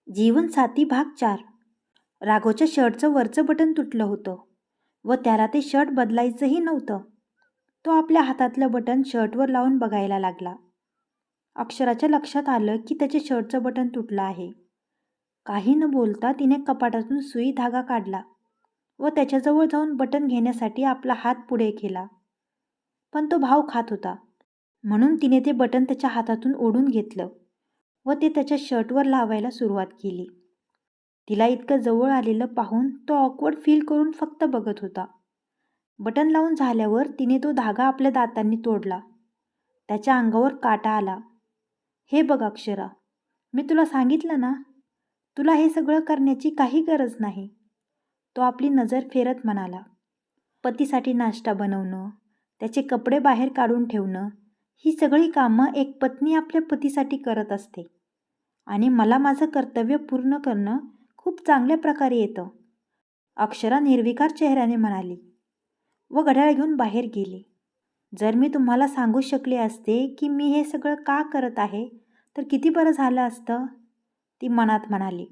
जीवनसाथी भाग 4. राघवच्या शर्टचं वरचं बटन तुटलं होतं व त्याला ते शर्ट बदलायचंही नव्हतं. तो आपल्या हातातलं बटन शर्टवर लावून बघायला लागला. अक्षराच्या लक्षात आलं की त्याचे शर्टचं बटन तुटलं आहे. काही न बोलता तिने कपाटातून सुई धागा काढला व त्याच्याजवळ जाऊन बटन घेण्यासाठी आपला हात पुढे केला. पण तो भाव खात होता, म्हणून तिने ते बटन त्याच्या हातातून ओढून घेतलं व ते त्याच्या शर्टवर लावायला सुरुवात केली. तिला इतकं जवळ आलेलं पाहून तो ऑकवर्ड फील करून फक्त बघत होता. बटन लावून झाल्यावर तिने तो धागा आपल्या दातांनी तोडला. त्याच्या अंगावर काटा आला. हे बघ अक्षरा, मी तुला सांगितलं ना, तुला हे सगळं करण्याची काही गरज नाही. तो आपली नजर फेरत म्हणाला. पतीसाठी नाश्ता बनवणं, त्याचे कपडे बाहेर काढून ठेवणं, ही सगळी कामं एक पत्नी आपल्या पतीसाठी करत असते आणि मला माझं कर्तव्य पूर्ण करणं खूप चांगल्या प्रकारे येतं, अक्षरा निर्विकार चेहऱ्याने म्हणाली व घड्याळ घेऊन बाहेर गेली. जर मी तुम्हाला सांगू शकले असते की मी हे सगळं का करत आहे तर किती बरं झालं असतं, ती मनात म्हणाली.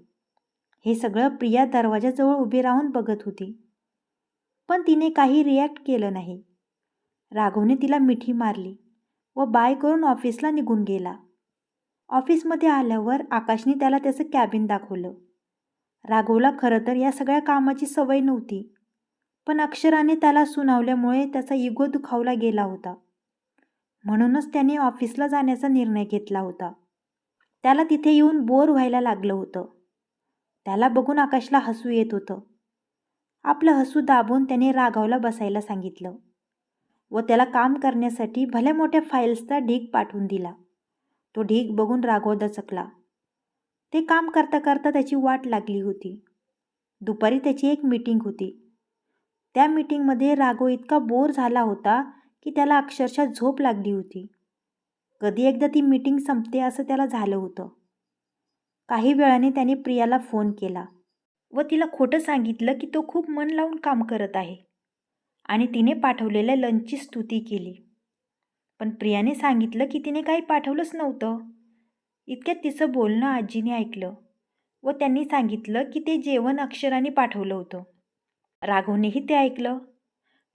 हे सगळं प्रिया दरवाजाजवळ उभी राहून बघत होती, पण तिने काही रिॲक्ट केलं नाही. राघवने तिला मिठी मारली व बाय करून ऑफिसला निघून गेला. ऑफिसमध्ये आल्यावर आकाशने त्याला त्याचं कॅबिन दाखवलं. राघवला खरं तर या सगळ्या कामाची सवय नव्हती, पण अक्षराने त्याला सुनावल्यामुळे त्याचा इगो दुखावला गेला होता. म्हणूनच त्याने ऑफिसला जाण्याचा निर्णय घेतला होता. त्याला तिथे येऊन बोर व्हायला लागलं होतं. त्याला बघून आकाशला हसू येत होतं. आपलं हसू दाबून त्याने राघवला बसायला सांगितलं व त्याला काम करण्यासाठी भल्या मोठ्या फाईल्सचा ढीग पाठवून दिला. तो ढीग बघून राघव दचकला. ते काम करता करता त्याची वाट लागली होती. दुपारी त्याची एक मीटिंग होती. त्या मीटिंगमध्ये राघव इतका बोर झाला होता की त्याला अक्षरशः झोप लागली होती. कधी एकदा ती मीटिंग संपते असं त्याला झालं होतं. काही वेळाने त्याने प्रियाला फोन केला व तिला खोटं सांगितलं की तो खूप मन लावून काम करत आहे आणि तिने पाठवलेल्या लंचची स्तुती केली. पण प्रियाने सांगितलं की तिने काही पाठवलंच नव्हतं. इतक्यात तिचं बोलणं आजीने ऐकलं व त्यांनी सांगितलं की ते जेवण अक्षराने पाठवलं होतं. राघवनेही ते ऐकलं.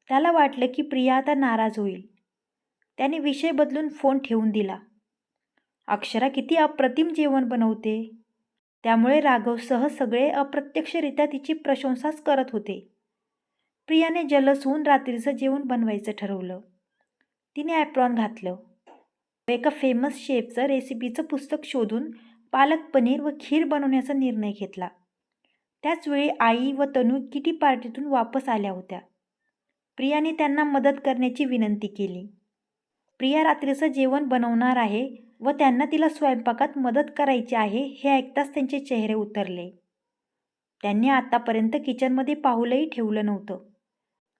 त्याला वाटलं की प्रिया आता नाराज होईल. त्याने विषय बदलून फोन ठेवून दिला. अक्षरा किती अप्रतिम जेवण बनवते, त्यामुळे राघवसह सगळे अप्रत्यक्षरित्या तिची प्रशंसाच करत होते. प्रियाने जलस होऊन रात्रीचं जेवण बनवायचं ठरवलं. तिने ॲप्रॉन घातलं. एका फेमस शेफचं रेसिपीचं पुस्तक शोधून पालक पनीर व खीर बनवण्याचा निर्णय घेतला. त्याचवेळी आई व तनू किटी पार्टीतून वापस आल्या होत्या. प्रियाने त्यांना मदत करण्याची विनंती केली. प्रिया रात्रीचं जेवण बनवणार आहे व त्यांना तिला स्वयंपाकात मदत करायची आहे हे ऐकताच त्यांचे चेहरे उतरले. त्यांनी आतापर्यंत किचनमध्ये पाऊलही ठेवलं नव्हतं.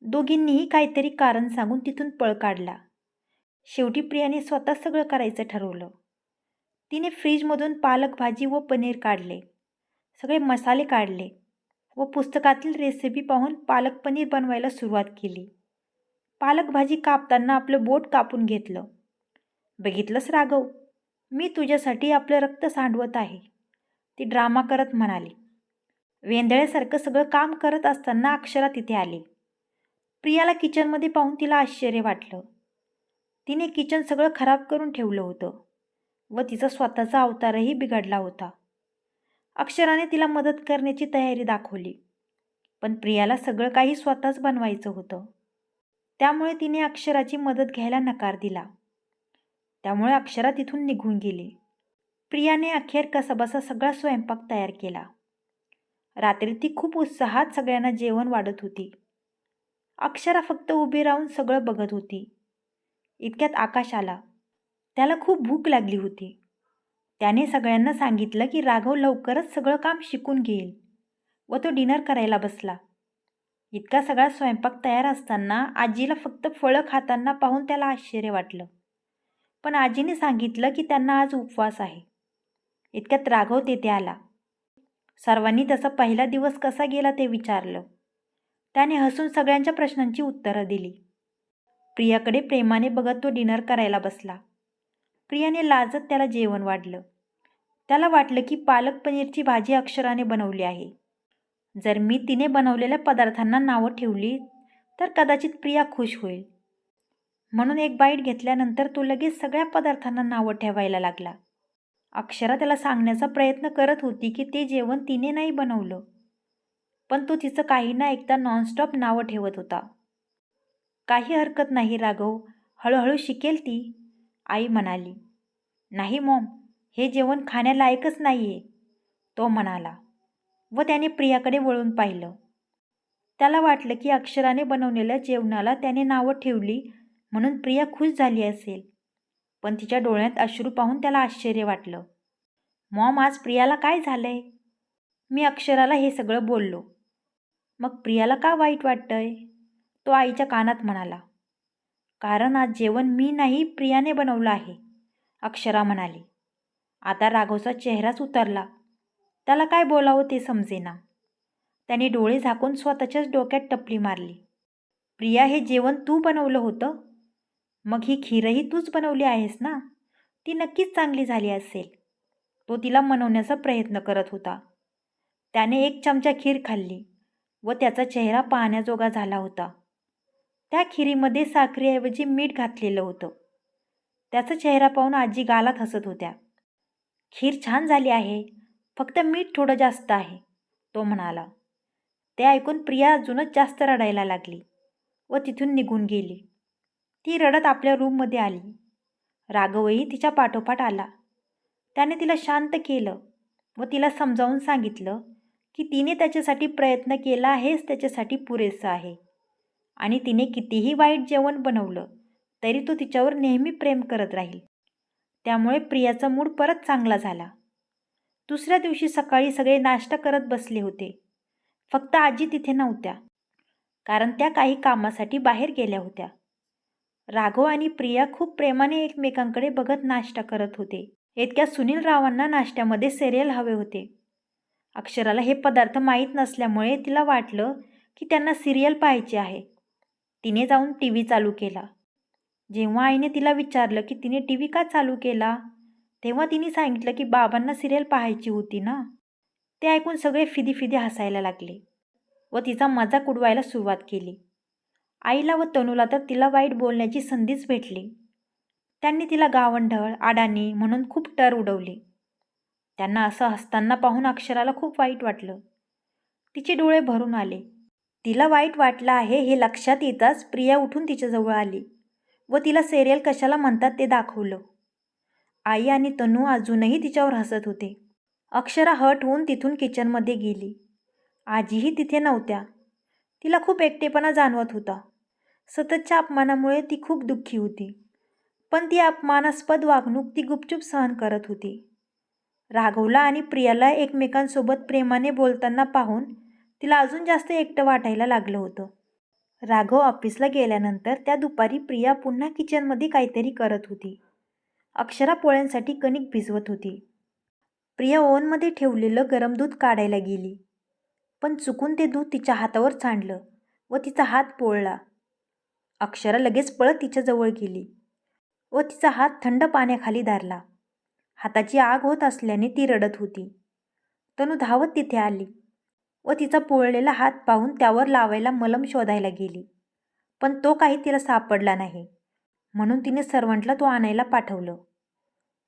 दोघींनीही काहीतरी कारण सांगून तिथून पळ काढला. शेवटी प्रियाने स्वतः सगळं करायचं ठरवलं. तिने फ्रीजमधून पालक भाजी व पनीर काढले, सगळे मसाले काढले व पुस्तकातील रेसिपी पाहून पालक पनीर बनवायला सुरुवात केली. पालक भाजी कापताना आपलं बोट कापून घेतलं. बघितलंस राघव, मी तुझ्यासाठी आपलं रक्त सांडवत आहे, ती ड्रामा करत म्हणाली. वेंदळ्यासारखं सगळं काम करत असताना अक्षरा तिथे आली. प्रियाला किचनमध्ये पाहून तिला आश्चर्य वाटलं. तिने किचन सगळं खराब करून ठेवलं होतं व तिचा स्वतःचा अवतारही बिघडला होता. अक्षराने तिला मदत करण्याची तयारी दाखवली, पण प्रियाला सगळं काही स्वतःच बनवायचं होतं. त्यामुळे तिने अक्षराची मदत घ्यायला नकार दिला. त्यामुळे अक्षरा तिथून निघून गेली. प्रियाने अखेर कसाबसा सगळा स्वयंपाक तयार केला. रात्री ती खूप उत्साहात सगळ्यांना जेवण वाढत होती. अक्षरा फक्त उभी राहून सगळं बघत होती. इतक्यात आकाश आला. त्याला खूप भूक लागली होती. त्याने सगळ्यांना सांगितलं की राघव लवकरच सगळं काम शिकून घेईल व तो डिनर करायला बसला. इतका सगळा स्वयंपाक तयार असताना आजीला फक्त फळं खाताना पाहून त्याला आश्चर्य वाटलं. पण आजीने सांगितलं की त्यांना आज उपवास आहे. इतक्यात राघव तेथे आला. सर्वांनी त्याचा पहिला दिवस कसा गेला ते विचारलं. त्याने हसून सगळ्यांच्या प्रश्नांची उत्तरं दिली. प्रियाकडे प्रेमाने बघत तो डिनर करायला बसला. प्रियाने लाजत त्याला जेवण वाढलं. त्याला वाटलं की पालक पनीरची भाजी अक्षराने बनवली आहे. जर मी तिने बनवलेल्या पदार्थांना नावं ठेवली तर कदाचित प्रिया खुश होईल. म्हणून एक बाईट घेतल्यानंतर तो लगेच सगळ्या पदार्थांना नावं ठेवायला लागला. अक्षरा त्याला सांगण्याचा प्रयत्न करत होती की ते जेवण तिने नाही बनवलं, पण तो तिचं काही न ऐकता नॉनस्टॉप नावं ठेवत होता. काही हरकत नाही राघव, हळूहळू शिकेल ती, आई म्हणाली. नाही मॉम, हे जेवण खाण्यालायकच नाही आहे, तो म्हणाला व त्याने प्रियाकडे वळून पाहिलं. त्याला वाटलं की अक्षराने बनवलेल्या जेवणाला त्याने नावं ठेवली म्हणून प्रिया खुश झाली असेल, पण तिच्या डोळ्यात अश्रू पाहून त्याला आश्चर्य वाटलं. मॉम, आज प्रियाला काय झालंय? मी अक्षराला हे सगळं बोललो. मग प्रियाला का वाईट वाटतंय? तो आईच्या कानात म्हणाला. कारण आज जेवण मी नाही प्रियाने बनवलं आहे, अक्षरा म्हणाली. आता राघवचा चेहराच उतरला. त्याला काय बोलावं ते समजेना. त्याने डोळे झाकून स्वतःच्याच डोक्यात टपली मारली. प्रिया, हे जेवण तू बनवलं होतं? मग ही खीरही तूच बनवली आहेस ना? ती नक्कीच चांगली झाली असेल. तो तिला मनवण्याचा प्रयत्न करत होता. त्याने एक चमचा खीर खाल्ली व त्याचा चेहरा पाहण्याजोगा झाला होता. त्या खिरीमध्ये साखरेऐवजी मीठ घातलेलं होतं. त्याचा चेहरा पाहून आजी गालात हसत होत्या. खीर छान झाली आहे, फक्त मीठ थोडं जास्त आहे, तो म्हणाला. ते ऐकून प्रिया अजूनच जास्त रडायला लागली व तिथून निघून गेली. ती रडत आपल्या रूममध्ये आली. राघवही तिच्या पाठोपाठ आला. त्याने तिला शांत केलं व तिला समजावून सांगितलं की तिने त्याच्यासाठी प्रयत्न केला हेच त्याच्यासाठी पुरेसं आहे आणि तिने कितीही वाईट जेवण बनवलं तरी तो तिच्यावर नेहमी प्रेम करत राहील. त्यामुळे प्रियाचा मूड परत चांगला झाला. दुसऱ्या दिवशी सकाळी सगळे नाश्ता करत बसले होते. फक्त आजी तिथे नव्हत्या, कारण त्या काही कामासाठी बाहेर गेल्या होत्या. राघव आणि प्रिया खूप प्रेमाने एकमेकांकडे बघत नाश्ता करत होते. इतक्या सुनील रावांना नाश्त्यामध्ये सिरियल हवे होते. अक्षराला हे पदार्थ माहीत नसल्यामुळे तिला वाटलं की त्यांना सिरियल पाहायची आहे. तिने जाऊन टी व्ही चालू केला. जेव्हा आईने तिला विचारलं की तिने टी व्ही का चालू केला, तेव्हा तिने सांगितलं की बाबांना सिरियल पाहायची होती ना. ते ऐकून सगळे फिदी हसायला लागले व तिचा मजाक उडवायला सुरुवात केली. आईला व तनूला तर तिला वाईट बोलण्याची संधीच भेटली. त्यांनी तिला गावंढळ, अडाणी म्हणून खूप टर उडवले. त्यांना असं हसताना पाहून अक्षराला खूप वाईट वाटलं. तिचे डोळे भरून आले. तिला वाईट वाटलं आहे हे लक्षात येताच प्रिया उठून तिच्याजवळ आली व तिला सिरियल कशाला म्हणतात ते दाखवलं. आई आणि तनू अजूनही तिच्यावर हसत होते. अक्षरा हट होऊन तिथून किचनमध्ये गेली. आजीही तिथे नव्हत्या. तिला खूप एकटेपणा जाणवत होता. सततच्या अपमानामुळे ती खूप दुःखी होती, पण ती अपमानास्पद वागणूक ती गुपचूप सहन करत होती. राघवला आणि प्रियाला एकमेकांसोबत प्रेमाने बोलताना पाहून तिला अजून जास्त एकटं वाटायला लागलं होतं. राघव ऑफिसला गेल्यानंतर त्या दुपारी प्रिया पुन्हा किचनमध्ये काहीतरी करत होती. अक्षरा पोळ्यांसाठी कणिक भिजवत होती. प्रिया ओव्हनमध्ये ठेवलेलं गरम दूध काढायला गेली, पण चुकून ते दूध तिच्या हातावर सांडलं व तिचा हात पोळला. अक्षरा लगेच पळत तिच्याजवळ गेली व तिचा हात थंड पाण्याखाली धरला. हाताची आग होत असल्याने ती रडत होती. तनू धावत तिथे आली व तिचा पोळलेला हात पाहून त्यावर लावायला मलम शोधायला गेली, पण तो काही तिला सापडला नाही. म्हणून तिने सर्वंटला तो आणायला पाठवलं.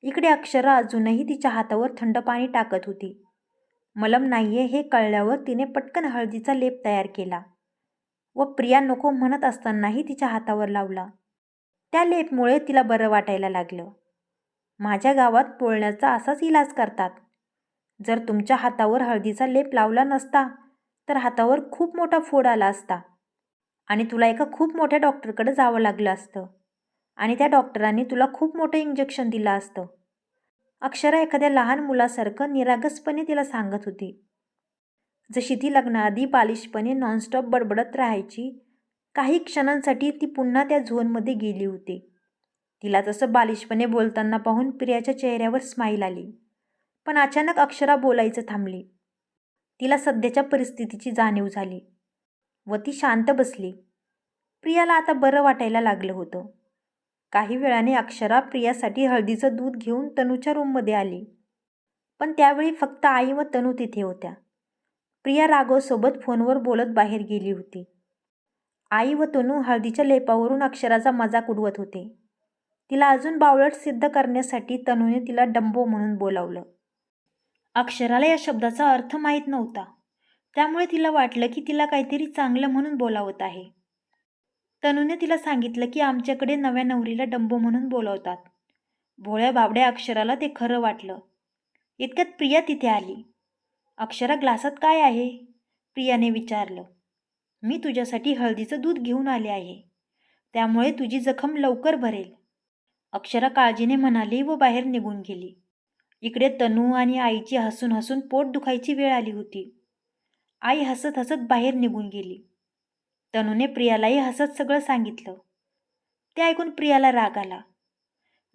इकडे अक्षरा अजूनही तिच्या हातावर थंड पाणी टाकत होती. मलम नाहीये हे कळल्यावर तिने पटकन हळदीचा लेप तयार केला व प्रिया नको म्हणत असतानाही तिच्या हातावर लावला. त्या लेपमुळे तिला बरं वाटायला लागलं. माझ्या गावात पोळण्याचा असाच इलाज करतात. जर तुमच्या हातावर हळदीचा लेप लावला नसता तर हातावर खूप मोठा फोड आला असता आणि तुला एका खूप मोठ्या डॉक्टरकडे जावं लागलं असतं आणि त्या डॉक्टरांनी तुला खूप मोठं इंजेक्शन दिलं असतं. अक्षरा एखाद्या लहान मुलासारखं निरागसपणे तिला सांगत होती. जशी ती लग्नाआधी बालिशपणे नॉनस्टॉप बडबडत राहायची, काही क्षणांसाठी ती पुन्हा त्या झोनमध्ये गेली होती. तिला तसं बालिशपणे बोलताना पाहून प्रियाच्या चेहऱ्यावर स्माईल आली, पण अचानक अक्षरा बोलायचं थांबली. तिला सध्याच्या परिस्थितीची जाणीव झाली व ती शांत बसली. प्रियाला आता बरं वाटायला लागलं होतं. काही वेळाने अक्षरा प्रियासाठी हळदीचं दूध घेऊन तनूच्या रूममध्ये आली. पण त्यावेळी फक्त आई व तनू तिथे होत्या. प्रिया राघवसोबत फोनवर बोलत बाहेर गेली होती. आई व तनू हळदीच्या लेपावरून अक्षराचा मजाक उडवत होते. तिला अजून बावळट सिद्ध करण्यासाठी तनूने तिला डंबो म्हणून बोलावलं. अक्षराला या शब्दाचा अर्थ माहीत नव्हता. त्यामुळे तिला वाटलं की तिला काहीतरी चांगलं म्हणून बोलावत आहे. तनूने तिला सांगितलं की आमच्याकडे नव्या नवरीला डंबो म्हणून बोलवतात. भोळ्या बाबड्या अक्षराला ते खरं वाटलं. इतक्यात प्रिया तिथे आली. अक्षरा, ग्लासात काय आहे? प्रियाने विचारलं. मी तुझ्यासाठी हळदीचं दूध घेऊन आले आहे. त्यामुळे तुझी जखम लवकर भरेल, अक्षरा काळजीने म्हणाली व बाहेर निघून गेली. इकडे तनू आणि आईची हसून हसून पोट दुखायची वेळ आली होती. आई हसत हसत बाहेर निघून गेली. तनूने प्रियालाही हसत सगळं सांगितलं. ते ऐकून प्रियाला राग आला.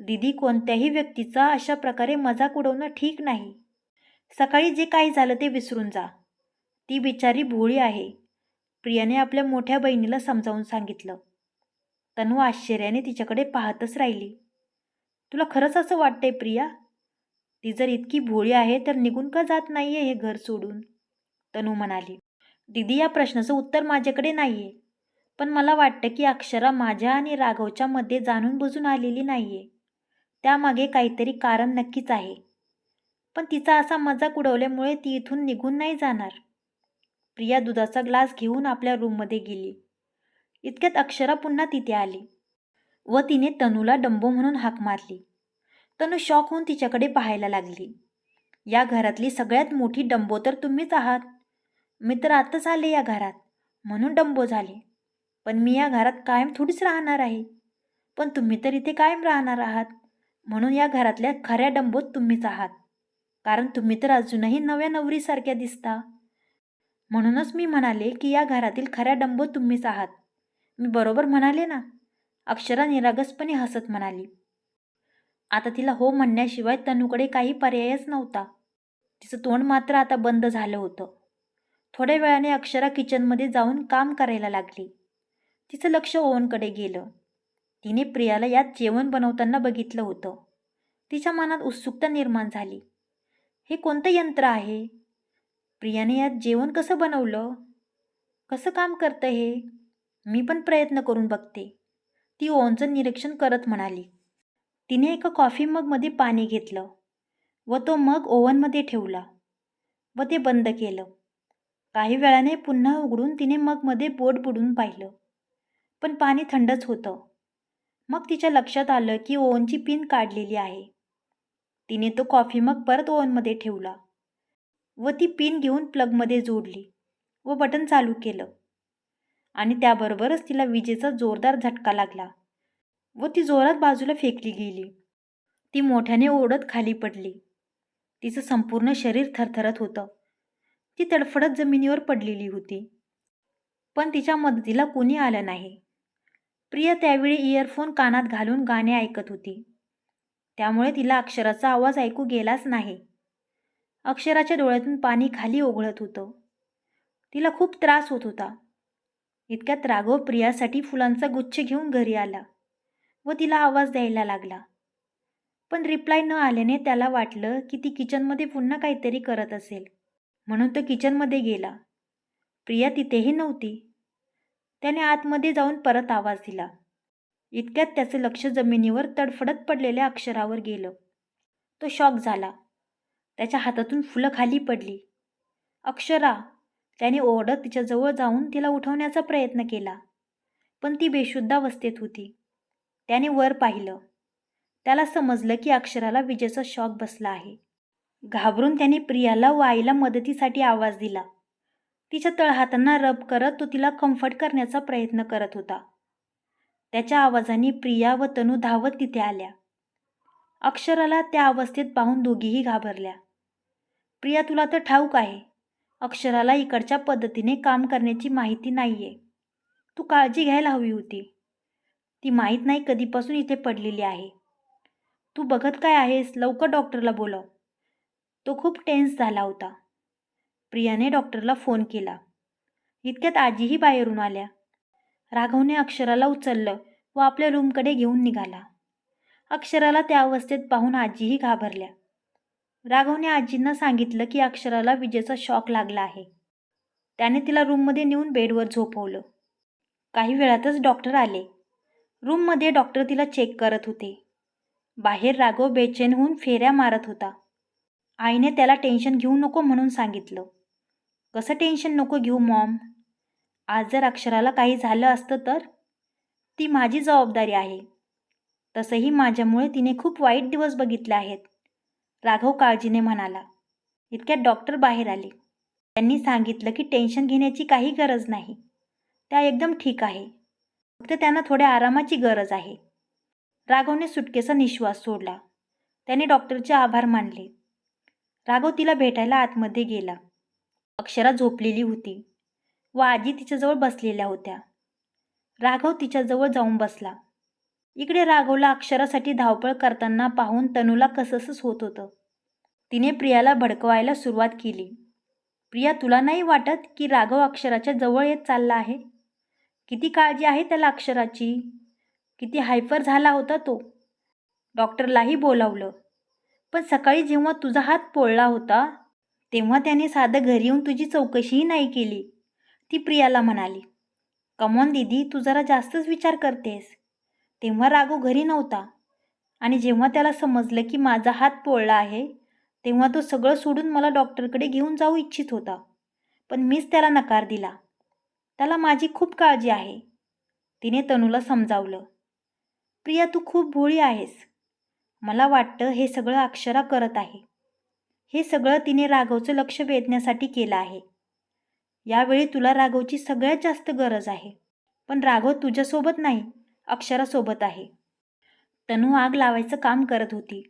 दीदी, कोणत्याही व्यक्तीचा अशा प्रकारे मजाक उडवणं ठीक नाही. सकाळी जे काही झालं ते विसरून जा. ती बिचारी भोळी आहे, प्रियाने आपल्या मोठ्या बहिणीला समजावून सांगितलं. तनू आश्चर्याने तिच्याकडे पाहतच राहिली. तुला खरंच असं वाटतंय प्रिया? ती जर इतकी भोळी आहे तर निघून का जात नाहीये हे घर सोडून? तनू म्हणाली. दीदी, या प्रश्नाचं उत्तर माझ्याकडे नाहीये. पण मला वाटतं की अक्षरा माझ्या आणि राघवच्या मध्ये जाणून बुजून आलेली नाहीये. त्यामागे काहीतरी कारण नक्कीच आहे. पण तिचा असा मजाक उडवल्यामुळे ती इथून निघून नाही जाणार. प्रिया दुधाचा ग्लास घेऊन आपल्या रूममध्ये गेली. इतक्यात अक्षरा पुन्हा तिथे आली व तिने तनूला डंबो म्हणून हाक मारली. तनू शॉक होऊन तिच्याकडे पाहायला लागली. या घरातली सगळ्यात मोठी डंबो तर तुम्हीच आहात. मी तर आताच आले या घरात म्हणून डंबो झाले. पण मी या घरात कायम थोडीच राहणार आहे. पण तुम्ही तर इथे कायम राहणार आहात, म्हणून या घरातल्या खऱ्या डंबोत तुम्हीच आहात. कारण तुम्ही तर अजूनही नव्या नवरीसारख्या दिसता. म्हणूनच मी म्हणाले की या घरातील खऱ्या डंबो तुम्हीच आहात. मी बरोबर म्हणाले ना? अक्षरा निरागसपणे हसत म्हणाली. आता तिला हो म्हणण्याशिवाय तनूकडे काही पर्यायच नव्हता. तिचं तोंड मात्र आता बंद झालं होतं. थोड्या वेळाने अक्षरा किचनमध्ये जाऊन काम करायला लागली. तिचं लक्ष ओव्हनकडे गेलं. तिने प्रियाला यात जेवण बनवताना बघितलं होतं. तिच्या मनात उत्सुकता निर्माण झाली. हे कोणतं यंत्र आहे? प्रियाने यात जेवण कसं बनवलं? कसं काम करतं हे? मी पण प्रयत्न करून बघते, ती ओव्हनचं निरीक्षण करत म्हणाली. तिने एका कॉफी मगमध्ये पाणी घेतलं व तो मग ओव्हनमध्ये ठेवला व ते बंद केलं. काही वेळाने पुन्हा उघडून तिने मगमध्ये बोट बुडवून पाहिलं, पण पाणी थंडच होतं. मग तिच्या लक्षात आलं की ओव्हनची पिन काढलेली आहे. तिने तो कॉफी मग परत ओव्हनमध्ये ठेवला व ती पिन घेऊन प्लगमध्ये जोडली व बटन चालू केलं. आणि त्याबरोबरच तिला विजेचा जोरदार झटका लागला व ती जोरात बाजूला फेकली गेली. ती मोठ्याने ओरडत खाली पडली. तिचं संपूर्ण शरीर थरथरत होतं. ती तडफडत जमिनीवर पडलेली होती. पण तिच्या मदतीला कोणी आलं नाही. प्रिया त्यावेळी इयरफोन कानात घालून गाणे ऐकत होती. त्यामुळे तिला अक्षराचा आवाज ऐकू गेलाच नाही. अक्षराच्या डोळ्यातून पाणी खाली ओघळत होतं. तिला खूप त्रास होत होता. इतक्यात राघव प्रियासाठी फुलांचा गुच्छ घेऊन घरी आला व तिला आवाज द्यायला लागला. पण रिप्लाय न आल्याने त्याला वाटलं की ती किचनमध्ये पुन्हा काहीतरी करत असेल, म्हणून तो किचनमध्ये गेला. प्रिया तिथेही नव्हती. त्याने आतमध्ये जाऊन परत आवाज दिला. इतक्यात त्याचं लक्ष जमिनीवर तडफडत पडलेल्या अक्षरावर गेलं. तो शॉक झाला. त्याच्या हातातून फुलं खाली पडली. अक्षरा! त्याने ओरडत तिच्याजवळ जाऊन तिला उठवण्याचा प्रयत्न केला, पण ती बेशुद्ध अवस्थेत होती. त्याने वर पाहिलं. त्याला समजलं की अक्षराला विजेचा शॉक बसला आहे. घाबरून त्याने प्रियाला व आईला मदतीसाठी आवाज दिला. तिच्या तळहातांना रब करत तो तिला कम्फर्ट करण्याचा प्रयत्न करत होता. त्याच्या आवाजाने प्रिया व तनू धावत तिथे आल्या. अक्षराला त्या अवस्थेत पाहून दोघीही घाबरल्या. प्रिया, तुला तर ठाऊक आहे, अक्षराला इकडच्या पद्धतीने काम करण्याची माहिती नाहीये. तू काळजी घ्यायला हवी होती. ती माहीत नाही कधीपासून इथे पडलेली आहे. तू बघत काय आहेस? लवकर डॉक्टरला बोलव. तो खूप टेन्स झाला होता. प्रियाने डॉक्टरला फोन केला. इतक्यात आजीही बाहेरून आल्या. राघवने अक्षराला उचललं व आपल्या रूमकडे घेऊन निघाला. अक्षराला त्या अवस्थेत पाहून आजीही घाबरल्या. राघवने आजींना सांगितलं की अक्षराला विजेचा शॉक लागला आहे. त्याने तिला रूममध्ये नेऊन बेडवर झोपवलं. काही वेळातच डॉक्टर आले. रूममध्ये डॉक्टर तिला चेक करत होते. बाहेर राघव बेचैन होऊन फेऱ्या मारत होता. आईने त्याला टेन्शन घेऊ नको म्हणून सांगितलं. कसं टेन्शन नको घेऊ मॉम? आज जर अक्षराला काही झालं असतं तर? ती माझी जबाबदारी आहे. तसंही माझ्यामुळे तिने खूप वाईट दिवस बघितले आहेत, राघव काळजीने म्हणाला. इतक्यात डॉक्टर बाहेर आले. त्यांनी सांगितलं की टेन्शन घेण्याची काही गरज नाही. त्या एकदम ठीक आहे. फक्त त्यांना थोड्या आरामाची गरज आहे. राघवने सुटकेचा निश्वास सोडला. त्याने डॉक्टरचे आभार मानले. राघव तिला भेटायला आतमध्ये गेला. अक्षरा झोपलेली होती व आजी तिच्याजवळ बसलेल्या होत्या. राघव तिच्याजवळ जाऊन बसला. इकडे राघवला अक्षरासाठी धावपळ करताना पाहून तनूला कसंसच होत होतं. तिने प्रियाला भडकवायला सुरुवात केली. प्रिया, तुला नाही वाटत की राघव अक्षराच्या जवळ येत चालला आहे? किती काळजी आहे त्याला अक्षराची. किती हायपर झाला होता तो. डॉक्टरलाही बोलावलं. पण सकाळी जेव्हा तुझा हात पोळला होता तेव्हा त्याने साधं घरी येऊन तुझी चौकशीही नाही केली, ती प्रियाला म्हणाली. कमॉन दीदी, तू जरा जास्तच विचार करतेस. तेव्हा राघव घरी नव्हता आणि जेव्हा त्याला समजलं की माझा हात पोळला आहे तेव्हा तो सगळं सोडून मला डॉक्टरकडे घेऊन जाऊ इच्छित होता. पण मीच त्याला नकार दिला. त्याला माझी खूप काळजी आहे, तिने तनूला समजावलं. प्रिया, तू खूप भोळी आहेस. मला वाटतं हे सगळं अक्षरा करत आहे. हे सगळं तिने राघवचं लक्ष वेधण्यासाठी केलं आहे. यावेळी तुला राघवची सगळ्यात जास्त गरज आहे. पण राघव तुझ्यासोबत नाही, अक्षरासोबत आहे. तनू आग लावायचं काम करत होती.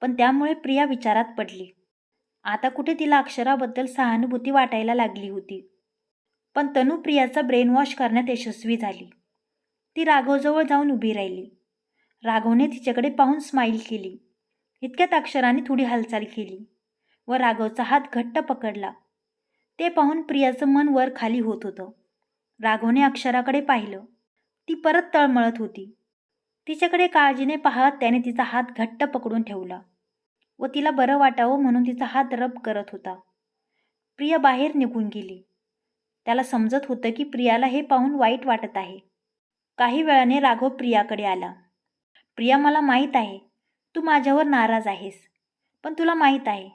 पण त्यामुळे प्रिया विचारात पडली. आता कुठे तिला अक्षराबद्दल सहानुभूती वाटायला लागली होती. पण तनू प्रियाचा ब्रेन वॉश करण्यात यशस्वी झाली. ती राघवजवळ जाऊन उभी राहिली. राघवने तिच्याकडे पाहून स्माईल केली. इतक्यात अक्षराने थोडी हालचाल केली व राघवचा हात घट्ट पकडला. ते पाहून प्रियाचं मन वर खाली होत होतं. राघवने अक्षराकडे पाहिलं. ती परत तळमळत होती. तिच्याकडे काळजीने पाहत त्याने तिचा हात घट्ट पकडून ठेवला व तिला बरं वाटावं म्हणून तिचा हात रब करत होता. प्रिया बाहेर निघून गेली. त्याला समजत होतं की प्रियाला हे पाहून वाईट वाटत आहे. काही वेळाने राघव प्रियाकडे आला. प्रिया, मला माहीत आहे तू माझ्यावर नाराज आहेस. पण तुला माहीत आहे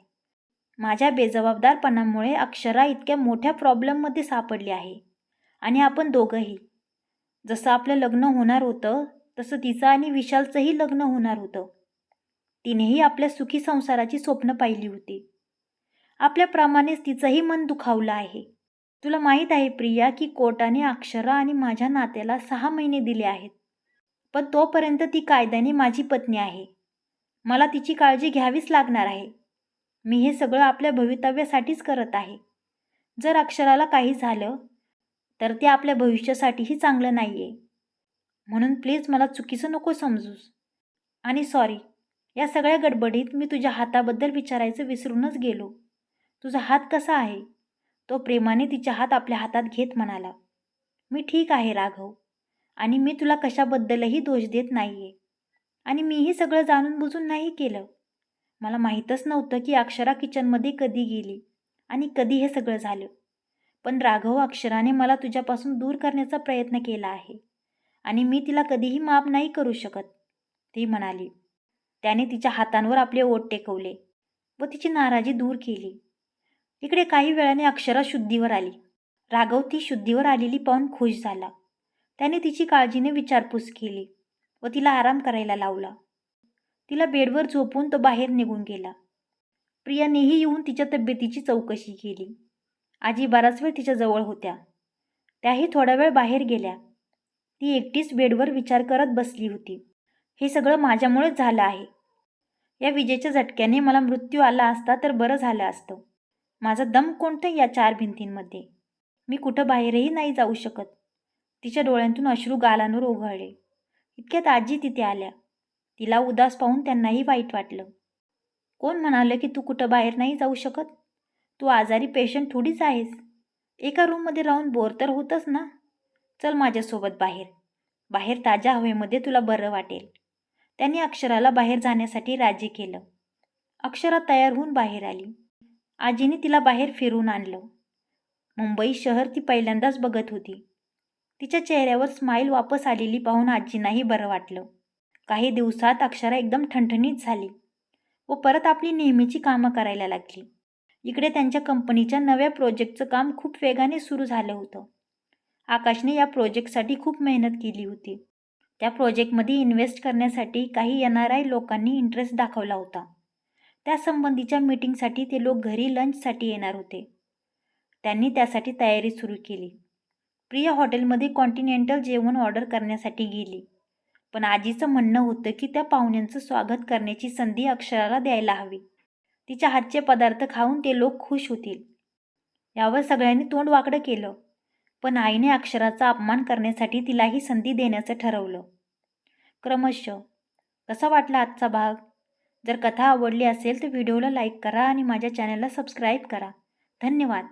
माझ्या बेजबाबदारपणामुळे अक्षरा इतक्या मोठ्या प्रॉब्लेममध्ये सापडली आहे. आणि आपण दोघंही. जसं आपलं लग्न होणार होतं तसं तिचं आणि विशालचंही लग्न होणार होतं. तिनेही आपल्या सुखी संसाराची स्वप्न पाहिली होती. आपल्याप्रमाणेच तिचंही मन दुखावलं आहे. तुला माहीत आहे प्रिया की कोर्टाने अक्षरा आणि माझ्या नात्याला 6 महिने दिले आहेत. पण तोपर्यंत ती कायद्याने माझी पत्नी आहे. मला तिची काळजी घ्यावीच लागणार आहे. मी हे सगळं आपल्या भवितव्यासाठीच करत आहे. जर अक्षराला काही झालं तर ते आपल्या भविष्यासाठीही चांगलं नाही आहे. म्हणून प्लीज मला चुकीचं नको समजूस. आणि सॉरी, या सगळ्या गडबडीत मी तुझ्या हाताबद्दल विचारायचं विसरूनच गेलो. तुझा हात कसा आहे? तो प्रेमाने तिच्या हात आपल्या हातात घेत म्हणाला. मी ठीक आहे राघव, आणि मी तुला कशाबद्दलही दोष देत नाही आहे. आणि मीही सगळं जाणून बुजून नाही केलं. मला माहीतच नव्हतं की अक्षरा किचनमध्ये कधी गेली आणि कधी हे सगळं झालं. पण राघव, अक्षराने मला तुझ्यापासून दूर करण्याचा प्रयत्न केला आहे आणि मी तिला कधीही माफ नाही करू शकत, ती म्हणाली. त्याने तिच्या हातांवर आपले ओठ टेकवले व तिची नाराजी दूर केली. इकडे काही वेळाने अक्षरा शुद्धीवर आली. राघव ती शुद्धीवर आलेली पाहून खुश झाला. त्याने तिची काळजीने विचारपूस केली व तिला आराम करायला लावला. तिला बेडवर झोपून तो बाहेर निघून गेला. प्रियानेही येऊन तिच्या तब्येतीची चौकशी केली. आजी बराच वेळ तिच्याजवळ होत्या. त्याही थोडा वेळ बाहेर गेल्या. ती एकटीच बेडवर विचार करत बसली होती. हे सगळं माझ्यामुळेच झालं आहे. या विजेच्या झटक्याने मला मृत्यू आला असता तर बरं झालं असतं. माझा दम कोणतं या 4 भिंतींमध्ये. मी कुठं बाहेरही नाही जाऊ शकत. तिच्या डोळ्यांतून अश्रू गालांवर ओघळले. इतक्यात आजी तिथे आल्या. तिला उदास पाहून त्यांनाही वाईट वाटलं. कोण म्हणालं की तू कुठं बाहेर नाही जाऊ शकत? तू आजारी पेशंट थोडीच आहेस. एका रूममध्ये राहून बोर तर होतंच ना. चल माझ्यासोबत बाहेर. बाहेर ताज्या हवेमध्ये तुला बरं वाटेल. त्यांनी अक्षराला बाहेर जाण्यासाठी राजी केलं. अक्षरा तयार होऊन बाहेर आली. आजीने तिला बाहेर फिरून आणलं. मुंबई शहर ती पहिल्यांदाच बघत होती. तिच्या चेहऱ्यावर स्माईल वापस आलेली पाहून आजींनाही बरं वाटलं. काही दिवसात अक्षरा एकदम ठणठणीत झाली व परत आपली नेहमीची कामं करायला लागली. इकडे त्यांच्या कंपनीच्या नव्या प्रोजेक्टचं काम खूप वेगाने सुरू झालं होतं. आकाशने या प्रोजेक्टसाठी खूप मेहनत केली होती. त्या प्रोजेक्टमध्ये इन्व्हेस्ट करण्यासाठी काही NRI लोकांनी इंटरेस्ट दाखवला होता. त्यासंबंधीच्या मीटिंगसाठी ते लोक घरी लंचसाठी येणार होते. त्यांनी त्यासाठी तयारी सुरू केली. प्रिया हॉटेलमध्ये कॉन्टिनेंटल जेवण ऑर्डर करण्यासाठी गेली. पण आजीचं म्हणणं होतं की त्या पाहुण्यांचं स्वागत करण्याची संधी अक्षराला द्यायला हवी. तिच्या हातचे पदार्थ खाऊन ते लोक खुश होतील. यावर सगळ्यांनी तोंड वाकडं केलं. पण आईने अक्षराचा अपमान करण्यासाठी तिलाही संधी देण्याचं ठरवलं. क्रमशः कसा वाटला आजचा भाग? जर कथा आवडली असेल तर व्हिडिओला लाईक करा आणि माझ्या चॅनलला सबस्क्राईब करा. धन्यवाद.